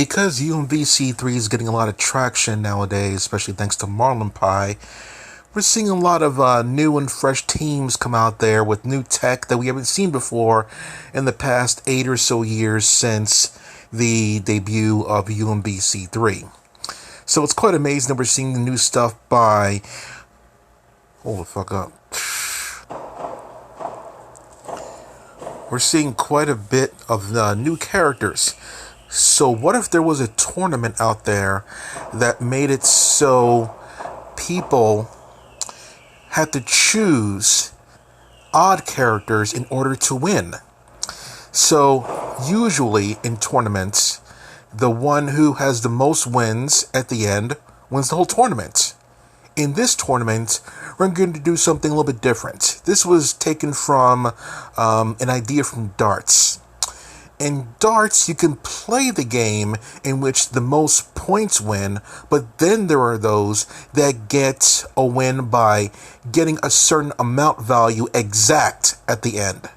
Because UMVC3 is getting a lot of traction nowadays, especially thanks to Marlin Pie, we're seeing a lot of new and fresh teams come out there with new tech that we haven't seen before in the past 8 or so years since the debut of UMVC3. So it's quite amazing that we're seeing the new stuff by... Hold the fuck up. We're seeing quite a bit of new characters. So what if there was a tournament out there that made it so people had to choose odd characters in order to win? So usually in tournaments, the one who has the most wins at the end wins the whole tournament. In this tournament, we're going to do something a little bit different. This was taken from an idea from darts. In darts, you can play the game in which the most points win, but then there are those that get a win by getting a certain amount value exact at the end.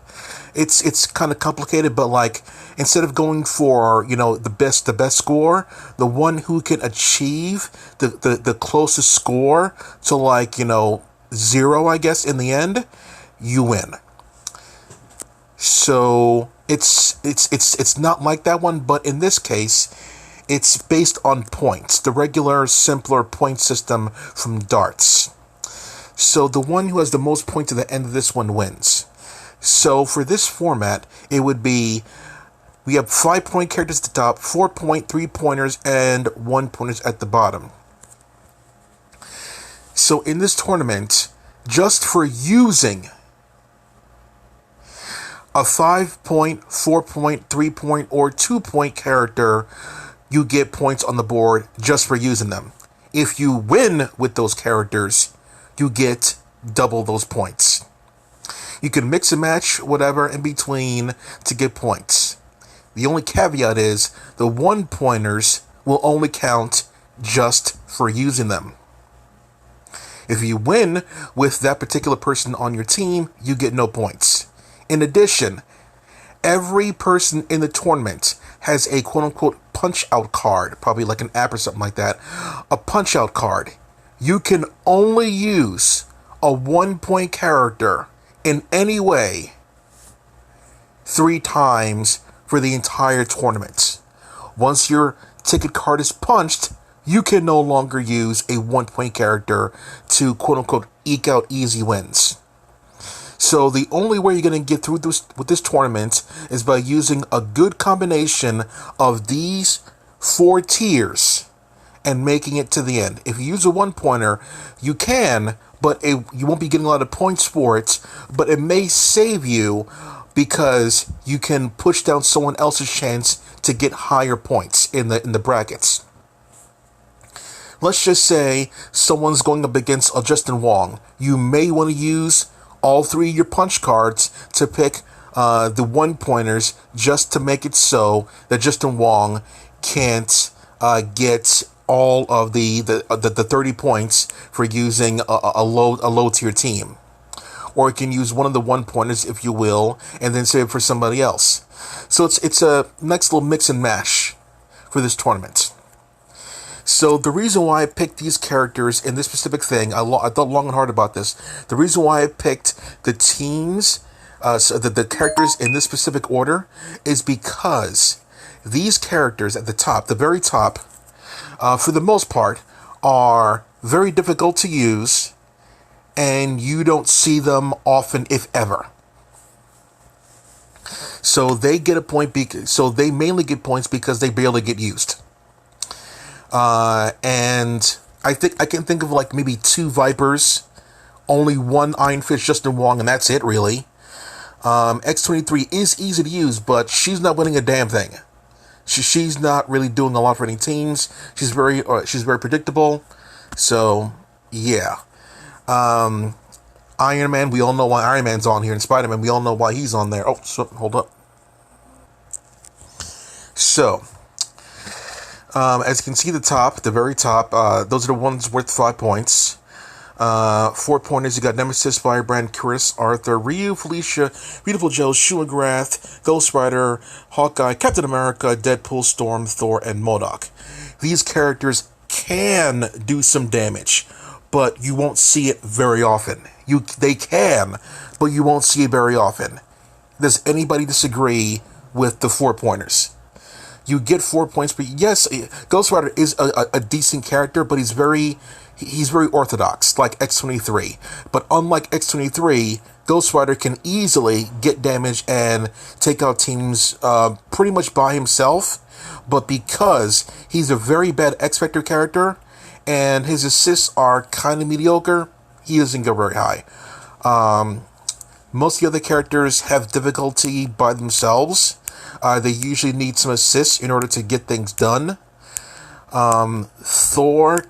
It's kind of complicated, but like instead of going for, the best score, the one who can achieve the closest score to 0, I guess, in the end, you win. So it's not like that one, but in this case, it's based on points, the regular, simpler point system from darts. So the one who has the most points at the end of this one wins. So for this format, it would be, we have 5-point characters at the top, 4-point, 3-pointers, and 1-pointers at the bottom. So in this tournament, just for using a 5-point, 4-point, 3-point, or 2-point character, you get points on the board just for using them. If you win with those characters, you get double those points. You can mix and match whatever in between to get points. The only caveat is the 1-pointers will only count just for using them. If you win with that particular person on your team, you get no points. In addition, every person in the tournament has a quote-unquote punch-out card, probably like an app or something like that. A punch-out card. You can only use a 1-point character in any way 3 times for the entire tournament. Once your ticket card is punched, you can no longer use a 1-point character to quote-unquote eke out easy wins. So the only way you're going to get through this with this tournament is by using a good combination of these 4 tiers and making it to the end. If you use a 1-pointer, you can, but you won't be getting a lot of points for it, but it may save you because you can push down someone else's chance to get higher points in the brackets. Let's just say someone's going up against a Justin Wong. You may want to use all 3 of your punch cards to pick the 1-pointers just to make it so that Justin Wong can't get all of the 30 points for using a low tier team. Or you can use one of the 1-pointers, if you will, and then save it for somebody else. So it's a next little mix and mash for this tournament. So the reason why I picked these characters in this specific thing, I thought long and hard about this. The reason why I picked the teams, so the characters in this specific order, is because these characters at the top, the very top, for the most part, are very difficult to use, and you don't see them often, if ever. So they get a point. So they mainly get points because they barely get used. And I think I can think of like maybe 2 Vipers, only 1 Iron Fist Justin Wong, and that's it really. X23 is easy to use, but she's not winning a damn thing. She's not really doing a lot for any teams. She's very predictable. So yeah. Iron Man, we all know why Iron Man's on here, and Spider-Man, we all know why he's on there. Oh, so, hold up. So, as you can see, the very top, those are the ones worth 5 points. 4-pointers, you got Nemesis, Firebrand, Chris, Arthur, Ryu, Felicia, Beautiful Joe, Shuagrath, Ghost Rider, Hawkeye, Captain America, Deadpool, Storm, Thor, and Modok. These characters can do some damage, but you won't see it very often. They can, but you won't see it very often. Does anybody disagree with the 4-pointers? You get 4 points, but yes, Ghost Rider is a decent character, but he's very orthodox, like X-23. But unlike X-23, Ghost Rider can easily get damage and take out teams pretty much by himself. But because he's a very bad X-Factor character, and his assists are kind of mediocre, he doesn't go very high. Most of the other characters have difficulty by themselves. They usually need some assists in order to get things done. Thor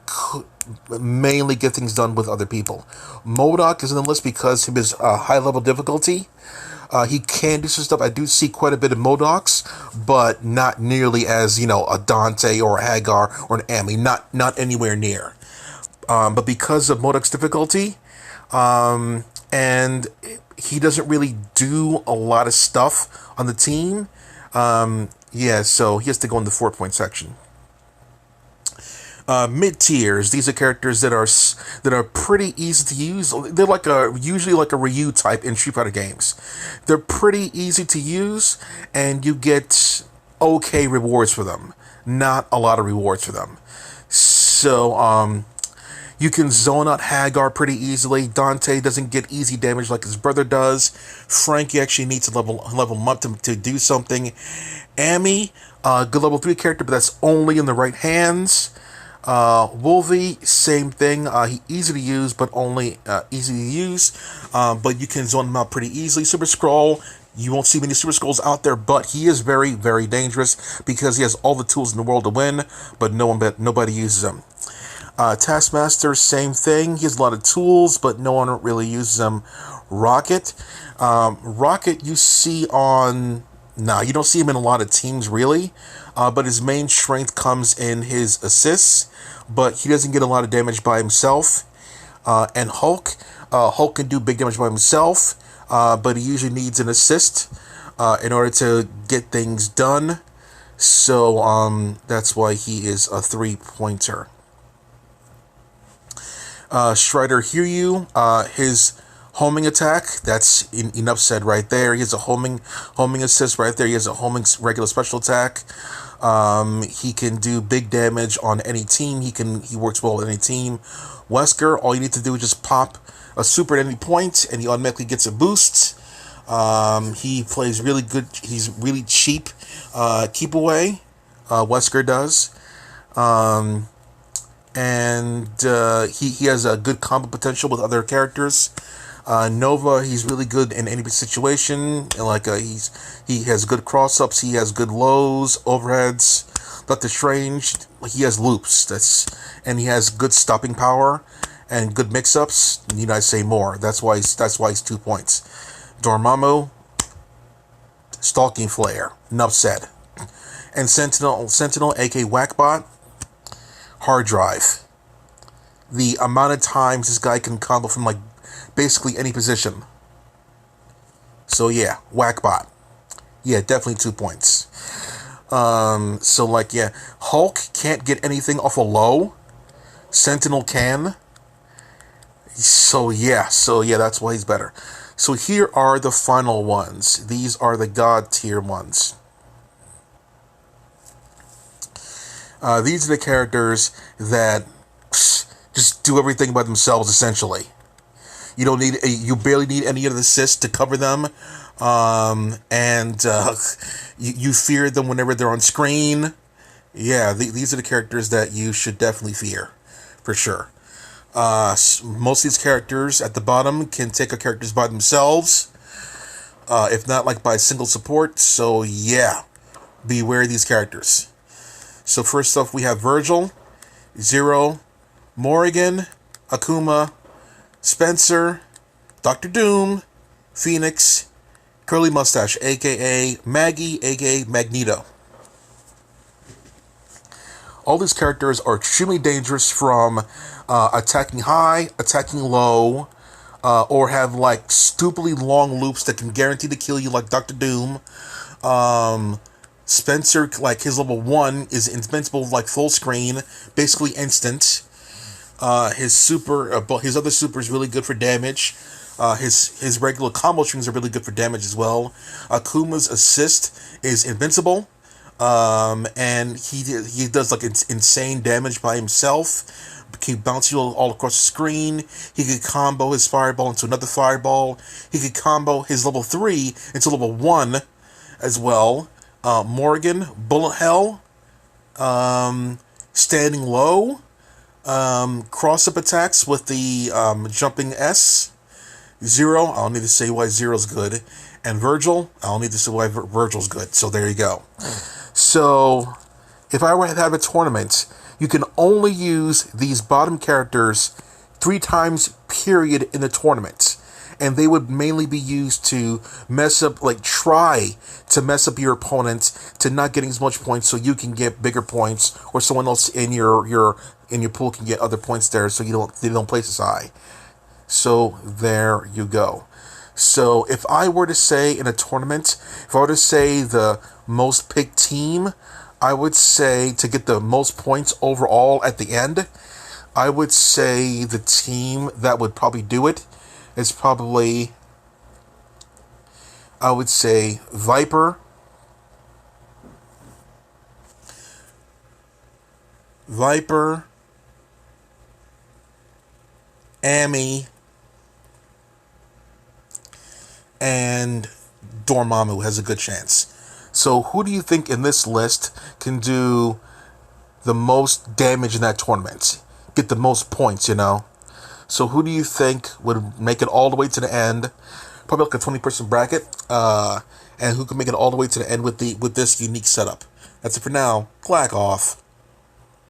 mainly get things done with other people. Modok is on the list because of his high level difficulty. He can do some stuff. I do see quite a bit of Modoks, but not nearly as, a Dante or a Hagar or an Amy. Not anywhere near. But because of Modok's difficulty, and he doesn't really do a lot of stuff on the team, so he has to go in the 4-point section. Mid tiers. These are characters that are pretty easy to use. They're usually like a Ryu type in Street Fighter games. They're pretty easy to use, and you get okay rewards for them. Not a lot of rewards for them. So you can zone out Hagar pretty easily. Dante doesn't get easy damage like his brother does. Frankie actually needs to level him up to do something. Amy, good level 3 character, but that's only in the right hands. Wolvie, same thing. He easy to use, but only easy to use. But you can zone him out pretty easily. Super Skrull, you won't see many Super Skrulls out there, but he is very, very dangerous because he has all the tools in the world to win, but nobody uses him. Taskmaster, same thing. He has a lot of tools, but no one really uses him. Rocket, you see on... Nah, you don't see him in a lot of teams, really. But his main strength comes in his assists. But he doesn't get a lot of damage by himself. And Hulk can do big damage by himself. But he usually needs an assist in order to get things done. So that's why he is a 3-pointer. Strider Hiryu, his homing attack, that's enough said right there. He has a homing assist right there. He has a homing regular special attack. He can do big damage on any team. He works well with any team. Wesker, all you need to do is just pop a super at any point, and he automatically gets a boost. He plays really good. He's really cheap keep away. Wesker does. And he has a good combo potential with other characters. Nova, he's really good in any situation. He has good cross-ups. He has good lows, overheads. Doctor Strange, he has loops. And he has good stopping power and good mix-ups. Need I say more? That's why he's 2 points. Dormammu, Stalking Flare. Enough said. And Sentinel, aka Whackbot, hard drive. The amount of times this guy can combo from basically any position. So yeah, Whackbot. Yeah, definitely 2 points. Hulk can't get anything off a low. Sentinel can. So yeah, that's why he's better. So here are the final ones. These are the God tier ones. These are the characters that just do everything by themselves, essentially. You barely need any of the assists to cover them, you fear them whenever they're on screen. Yeah, these are the characters that you should definitely fear, for sure. Most of these characters at the bottom can take a characters by themselves, if not by single support. So yeah, beware of these characters. So first off, we have Virgil, Zero, Morrigan, Akuma, Spencer, Dr. Doom, Phoenix, Curly Mustache, aka Maggie, aka Magneto. All these characters are extremely dangerous from attacking high, attacking low, or have like stupidly long loops that can guarantee to kill you, like Dr. Doom. Spencer, like his level 1 is invincible, like full screen, basically instant. His other super is really good for damage. His regular combo strings are really good for damage as well. Akuma's assist is invincible, and he does like insane damage by himself. He bounce you all across the screen. He could combo his fireball into another fireball. He could combo his level 3 into level 1 as well. Morrigan, Bullet Hell, Standing Low, cross-up attacks with the jumping S. Zero, I don't need to say why Zero's good. And Virgil, I don't need to say why Virgil's good. So there you go. So, if I were to have a tournament, you can only use these bottom characters 3 times period in the tournament. And they would mainly be used to mess up, like try to mess up your opponent to not getting as much points so you can get bigger points, or someone else in your pool can get other points there so they don't place as high. So there you go. So if I were to say in a tournament, if I were to say the most picked team, I would say to get the most points overall at the end, I would say the team that would probably do it is probably, I would say, Viper, Amy, and Dormammu has a good chance. So who do you think in this list can do the most damage in that tournament? Get the most points, you know? So who do you think would make it all the way to the end? Probably like a 20-person bracket. And who can make it all the way to the end with this unique setup? That's it for now. Clack off.